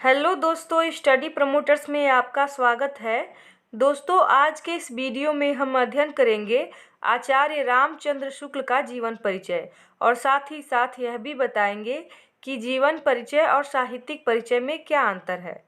Hello दोस्तों, study promoters में आपका स्वागत है। दोस्तों, आज के इस वीडियो में हम अध्ययन करेंगे आचार्य रामचंद्र शुक्ल का जीवन परिचय और साथ ही साथ यह भी बताएंगे कि जीवन परिचय और साहित्यिक परिचय में क्या अंतर है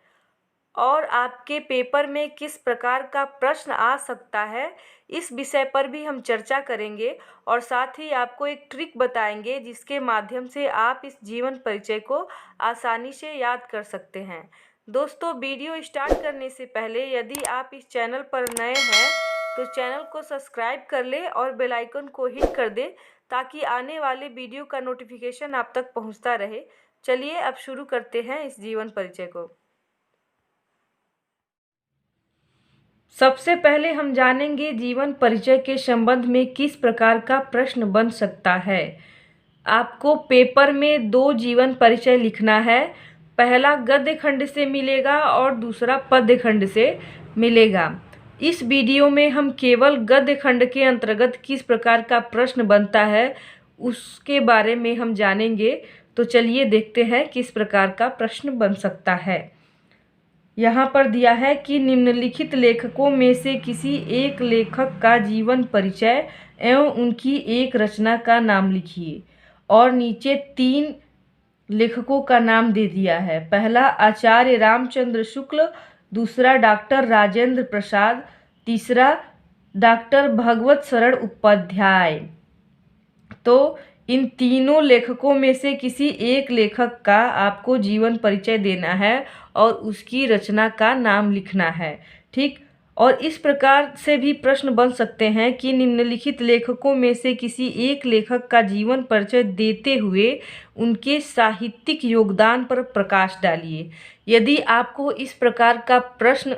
और आपके पेपर में किस प्रकार का प्रश्न आ सकता है, इस विषय पर भी हम चर्चा करेंगे और साथ ही आपको एक ट्रिक बताएंगे जिसके माध्यम से आप इस जीवन परिचय को आसानी से याद कर सकते हैं। दोस्तों, वीडियो स्टार्ट करने से पहले यदि आप इस चैनल पर नए हैं तो चैनल को सब्सक्राइब कर ले और बेल आइकन को हिट कर दे ताकि आने वाले वीडियो का नोटिफिकेशन आप तक पहुंचता रहे। चलिए अब शुरू करते हैं इस जीवन परिचय को। सबसे पहले हम जानेंगे जीवन परिचय के संबंध में किस प्रकार का प्रश्न बन सकता है। आपको पेपर में 2 जीवन परिचय लिखना है। पहला गद्य खंड से मिलेगा और दूसरा पद्य खंड से मिलेगा। इस वीडियो में हम केवल गद्य खंड के अंतर्गत किस प्रकार का प्रश्न बनता है उसके बारे में हम जानेंगे। तो चलिए देखते हैं किस प्रकार का प्रश्न बन सकता है। यहाँ पर दिया है कि निम्नलिखित लेखकों में से किसी एक लेखक का जीवन परिचय एवं उनकी एक रचना का नाम लिखिए और नीचे 3 लेखकों का नाम दे दिया है। पहला आचार्य रामचंद्र शुक्ल, दूसरा डॉक्टर राजेंद्र प्रसाद, तीसरा डॉक्टर भगवत शरण उपाध्याय। तो इन तीनों लेखकों में से किसी एक लेखक का आपको जीवन परिचय देना है और उसकी रचना का नाम लिखना है। ठीक, और इस प्रकार से भी प्रश्न बन सकते हैं कि निम्नलिखित लेखकों में से किसी एक लेखक का जीवन परिचय देते हुए उनके साहित्यिक योगदान पर प्रकाश डालिए। यदि आपको इस प्रकार का प्रश्न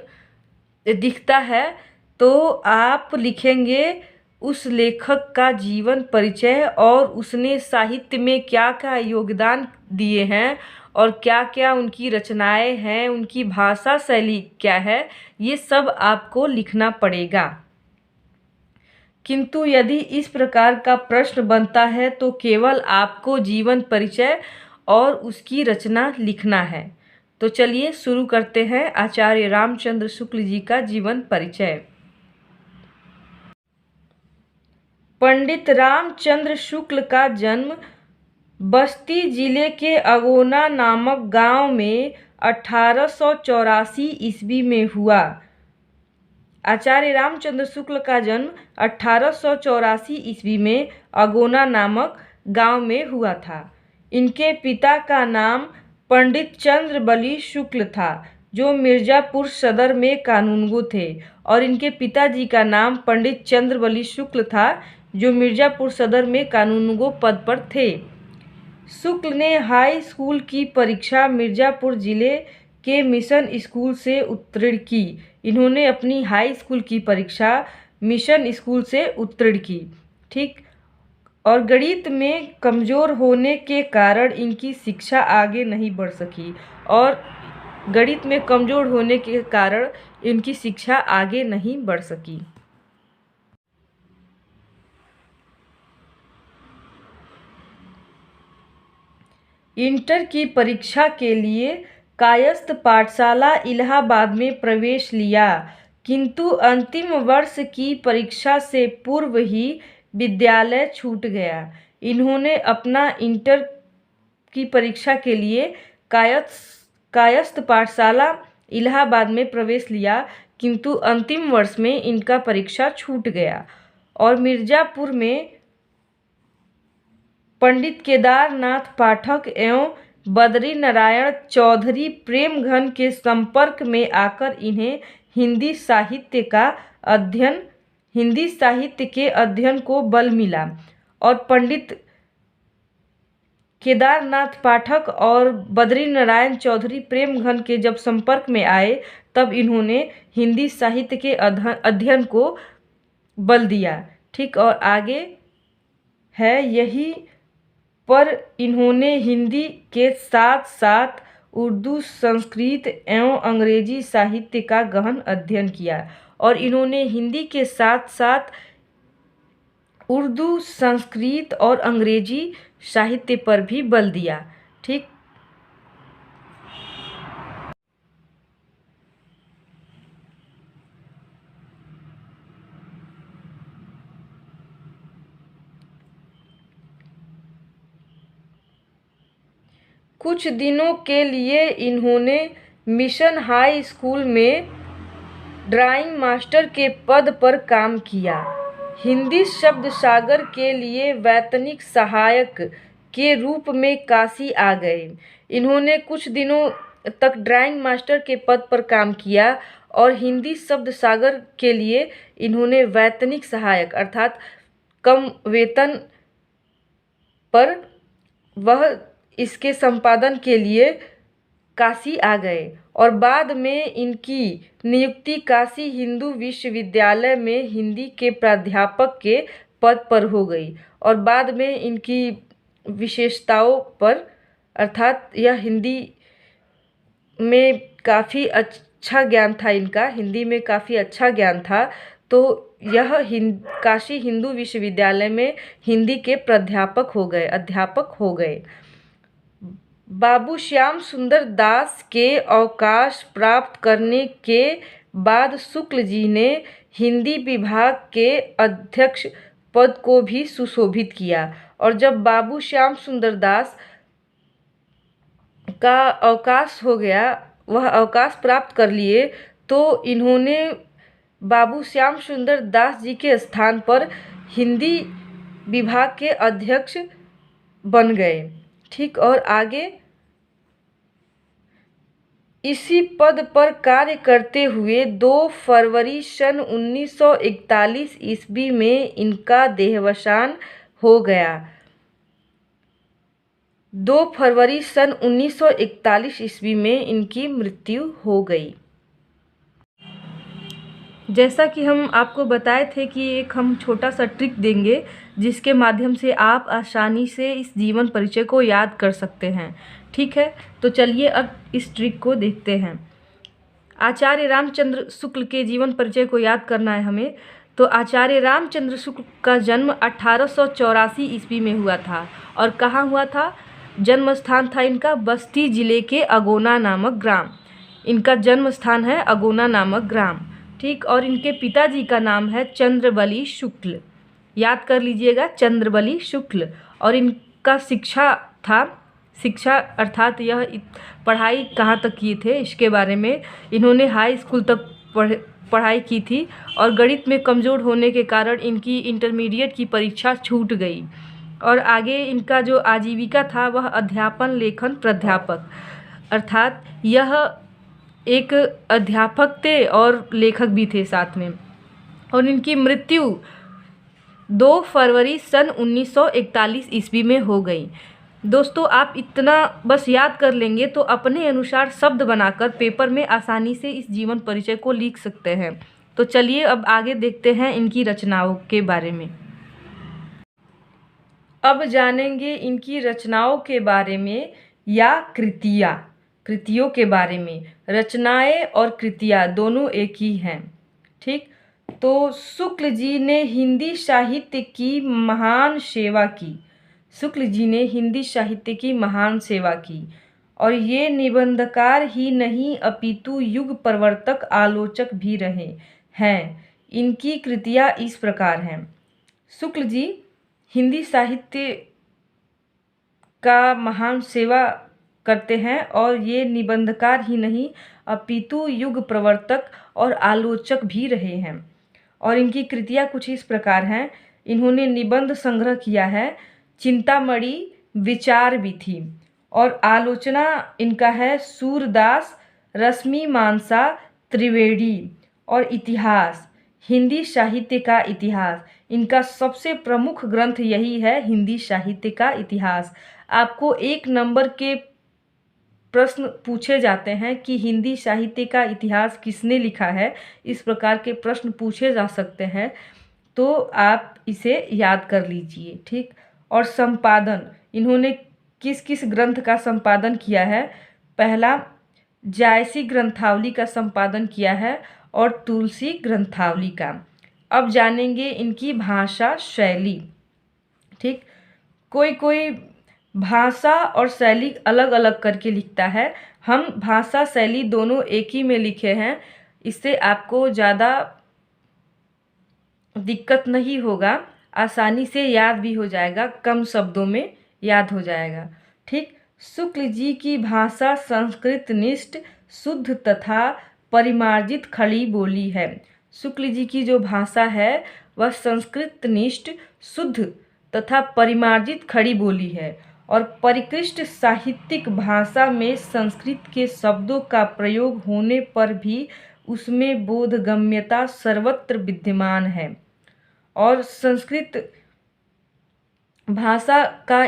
दिखता है तो आप लिखेंगे उस लेखक का जीवन परिचय और उसने साहित्य में क्या क्या योगदान दिए हैं और क्या क्या उनकी रचनाएं हैं, उनकी भाषा शैली क्या है, ये सब आपको लिखना पड़ेगा। किंतु यदि इस प्रकार का प्रश्न बनता है तो केवल आपको जीवन परिचय और उसकी रचना लिखना है। तो चलिए शुरू करते हैं आचार्य रामचंद्र शुक्ल जी का जीवन परिचय। पंडित रामचंद्र शुक्ल का जन्म बस्ती जिले के अगोना नामक गांव में 1884 ईस्वी में हुआ। आचार्य रामचंद्र शुक्ल का जन्म 1884 ईस्वी में अगोना नामक गांव में हुआ था। इनके पिता का नाम पंडित चंद्रबली शुक्ल था जो मिर्जापुर सदर में कानूनगो थे, और इनके पिताजी का नाम पंडित चंद्रबली शुक्ल था जो मिर्जापुर सदर में कानूनगो पद पर थे। शुक्ल ने हाई स्कूल की परीक्षा मिर्जापुर जिले के मिशन स्कूल से उत्तीर्ण की। इन्होंने अपनी हाई स्कूल की परीक्षा मिशन स्कूल से उत्तीर्ण की। ठीक, और गणित में कमज़ोर होने के कारण इनकी शिक्षा आगे नहीं बढ़ सकी और गणित में कमज़ोर होने के कारण इनकी शिक्षा आगे नहीं बढ़ सकी। इंटर की परीक्षा के लिए कायस्थ पाठशाला इलाहाबाद में प्रवेश लिया, किंतु अंतिम वर्ष की परीक्षा से पूर्व ही विद्यालय छूट गया। इन्होंने अपना इंटर की परीक्षा के लिए कायस्थ पाठशाला इलाहाबाद में प्रवेश लिया, किंतु अंतिम वर्ष में इनका परीक्षा छूट गया और मिर्जापुर में पंडित केदारनाथ पाठक एवं बद्री नारायण चौधरी प्रेमघन के संपर्क में आकर इन्हें हिंदी साहित्य के अध्ययन को बल मिला और पंडित केदारनाथ पाठक और बद्री नारायण चौधरी प्रेमघन के जब संपर्क में आए तब इन्होंने हिंदी साहित्य के अध्ययन को बल दिया। ठीक, और आगे है यही पर इन्होंने हिंदी के साथ साथ उर्दू, संस्कृत एवं अंग्रेजी साहित्य का गहन अध्ययन किया और इन्होंने हिंदी के साथ साथ उर्दू, संस्कृत और अंग्रेजी साहित्य पर भी बल दिया। ठीक, कुछ दिनों के लिए इन्होंने मिशन हाई स्कूल में ड्राइंग मास्टर के पद पर काम किया। हिंदी शब्द सागर के लिए वैतनिक सहायक के रूप में काशी आ गए। इन्होंने कुछ दिनों तक ड्राइंग मास्टर के पद पर काम किया और हिंदी शब्द सागर के लिए इन्होंने वैतनिक सहायक अर्थात कम वेतन पर वह इसके संपादन के लिए काशी आ गए और बाद में इनकी नियुक्ति काशी हिंदू विश्वविद्यालय में हिंदी के प्राध्यापक के पद पर हो गई और बाद में इनकी विशेषताओं पर अर्थात यह हिंदी में काफ़ी अच्छा ज्ञान था इनका, हिंदी में काफ़ी अच्छा ज्ञान था, तो यह काशी हिंदू विश्वविद्यालय में हिंदी के प्राध्यापक हो गए, अध्यापक हो गए। बाबू श्याम सुंदर दास के अवकाश प्राप्त करने के बाद शुक्ल जी ने हिंदी विभाग के अध्यक्ष पद को भी सुशोभित किया और जब बाबू श्याम सुंदर दास का अवकाश हो गया, वह अवकाश प्राप्त कर लिए, तो इन्होंने बाबू श्याम सुंदर दास जी के स्थान पर हिंदी विभाग के अध्यक्ष बन गए। ठीक, और आगे इसी पद पर कार्य करते हुए 2 फरवरी सन 1941 ईस्वी में इनका देहावसान हो गया। 2 फरवरी सन 1941 ईस्वी में इनकी मृत्यु हो गई। जैसा कि हम आपको बताए थे कि एक हम छोटा सा ट्रिक देंगे जिसके माध्यम से आप आसानी से इस जीवन परिचय को याद कर सकते हैं। ठीक है, तो चलिए अब इस ट्रिक को देखते हैं। आचार्य रामचंद्र शुक्ल के जीवन परिचय को याद करना है हमें। तो आचार्य रामचंद्र शुक्ल का जन्म 1884 ईस्वी में हुआ था और कहाँ हुआ था? जन्म स्थान था इनका बस्ती जिले के अगोना नामक ग्राम। इनका जन्म स्थान है अगोना नामक ग्राम। ठीक, और इनके पिताजी का नाम है चंद्रबली शुक्ल, याद कर लीजिएगा, चंद्रबली शुक्ल। और इनका शिक्षा अर्थात यह पढ़ाई कहाँ तक किए थे इसके बारे में, इन्होंने हाई स्कूल तक पढ़ाई की थी और गणित में कमज़ोर होने के कारण इनकी इंटरमीडिएट की परीक्षा छूट गई और आगे इनका जो आजीविका था वह अध्यापन लेखन प्राध्यापक अर्थात यह एक अध्यापक थे और लेखक भी थे साथ में। और इनकी मृत्यु 2 फरवरी सन 1941 ईस्वी में हो गई। दोस्तों, आप इतना बस याद कर लेंगे तो अपने अनुसार शब्द बनाकर पेपर में आसानी से इस जीवन परिचय को लिख सकते हैं। तो चलिए अब आगे देखते हैं इनकी रचनाओं के बारे में। अब जानेंगे इनकी रचनाओं के बारे में या कृतियों के बारे में। रचनाएं और कृतियाँ दोनों एक ही हैं। ठीक, तो शुक्ल जी ने हिंदी साहित्य की महान सेवा की। शुक्ल जी ने हिंदी साहित्य की महान सेवा की और ये निबंधकार ही नहीं अपितु युग प्रवर्तक आलोचक भी रहे हैं। इनकी कृतियाँ इस प्रकार हैं। शुक्ल जी हिंदी साहित्य का महान सेवा करते हैं और ये निबंधकार ही नहीं अपितु युग प्रवर्तक और आलोचक भी रहे हैं। और इनकी कृतियाँ कुछ इस प्रकार हैं। इन्होंने निबंध संग्रह किया है, चिंतामणि विचार विधि, और आलोचना इनका है सूरदास, रश्मि मानसा, त्रिवेणी, और इतिहास हिंदी साहित्य का इतिहास। इनका सबसे प्रमुख ग्रंथ यही है, हिंदी साहित्य का इतिहास। आपको 1 नंबर के प्रश्न पूछे जाते हैं कि हिंदी साहित्य का इतिहास किसने लिखा है, इस प्रकार के प्रश्न पूछे जा सकते हैं, तो आप इसे याद कर लीजिए। ठीक, और संपादन इन्होंने किस किस ग्रंथ का संपादन किया है? पहला, जायसी ग्रंथावली का संपादन किया है और तुलसी ग्रंथावली का। अब जानेंगे इनकी भाषा शैली। ठीक, कोई भाषा और शैली अलग अलग करके लिखता है। हम भाषा शैली दोनों एक ही में लिखे हैं, इससे आपको ज़्यादा दिक्कत नहीं होगा, आसानी से याद भी हो जाएगा, कम शब्दों में याद हो जाएगा। ठीक, शुक्ल जी की भाषा संस्कृत निष्ठ, शुद्ध तथा परिमार्जित खड़ी बोली है। शुक्ल जी की जो भाषा है वह संस्कृत निष्ठ, शुद्ध तथा परिमार्जित खड़ी बोली है और परिकृष्ट साहित्यिक भाषा में संस्कृत के शब्दों का प्रयोग होने पर भी उसमें बोधगम्यता सर्वत्र विद्यमान है और संस्कृत भाषा का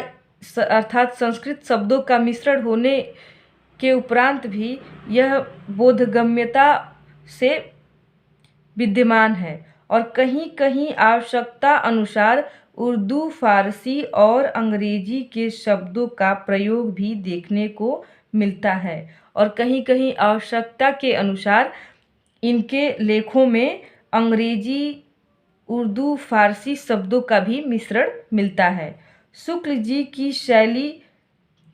अर्थात संस्कृत शब्दों का मिश्रण होने के उपरांत भी यह बोधगम्यता से विद्यमान है और कहीं कहीं आवश्यकता अनुसार उर्दू, फारसी और अंग्रेजी के शब्दों का प्रयोग भी देखने को मिलता है और कहीं कहीं आवश्यकता के अनुसार इनके लेखों में अंग्रेजी, उर्दू, फारसी शब्दों का भी मिश्रण मिलता है। शुक्ल जी की शैली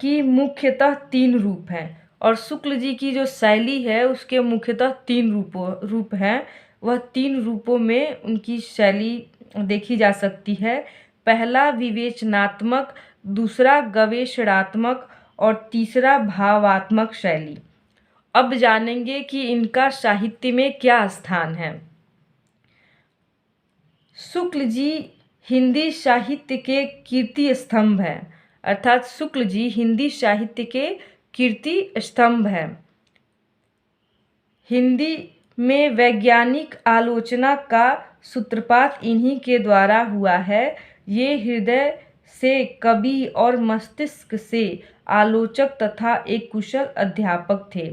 की मुख्यतः 3 रूप हैं और शुक्ल जी की जो शैली है उसके मुख्यतः 3 रूप हैं। वह 3 रूपों में उनकी शैली देखी जा सकती है। पहला विवेचनात्मक, दूसरा गवेषणात्मक और तीसरा भावात्मक शैली। अब जानेंगे कि इनका साहित्य में क्या स्थान है। शुक्ल जी हिंदी साहित्य के कीर्ति स्तंभ हैं, अर्थात शुक्ल जी हिंदी साहित्य के कीर्ति स्तंभ हैं। हिंदी में वैज्ञानिक आलोचना का सूत्रपात इन्हीं के द्वारा हुआ है। ये हृदय से कवि और मस्तिष्क से आलोचक तथा एक कुशल अध्यापक थे।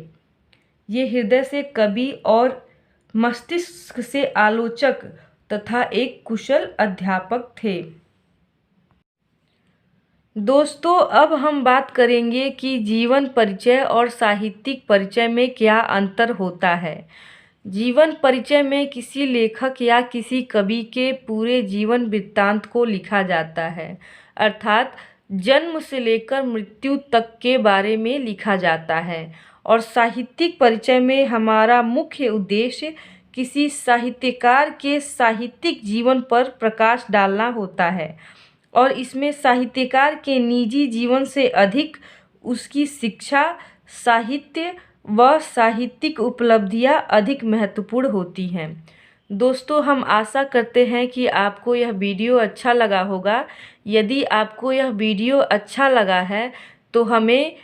ये हृदय से कवि और मस्तिष्क से आलोचक तथा एक कुशल अध्यापक थे। दोस्तों, अब हम बात करेंगे कि जीवन परिचय और साहित्यिक परिचय में क्या अंतर होता है। जीवन परिचय में किसी लेखक या किसी कवि के पूरे जीवन वृत्तांत को लिखा जाता है, अर्थात जन्म से लेकर मृत्यु तक के बारे में लिखा जाता है और साहित्यिक परिचय में हमारा मुख्य उद्देश्य किसी साहित्यकार के साहित्यिक जीवन पर प्रकाश डालना होता है और इसमें साहित्यकार के निजी जीवन से अधिक उसकी शिक्षा, साहित्य व साहित्यिक उपलब्धियां अधिक महत्वपूर्ण होती हैं। दोस्तों, हम आशा करते हैं कि आपको यह वीडियो अच्छा लगा होगा। यदि आपको यह वीडियो अच्छा लगा है तो हमें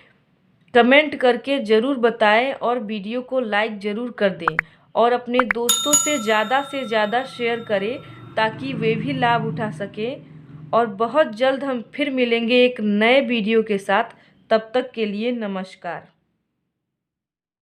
कमेंट करके ज़रूर बताएं और वीडियो को लाइक ज़रूर कर दें और अपने दोस्तों से ज़्यादा शेयर करें ताकि वे भी लाभ उठा सकें। और बहुत जल्द हम फिर मिलेंगे एक नए वीडियो के साथ। तब तक के लिए नमस्कार।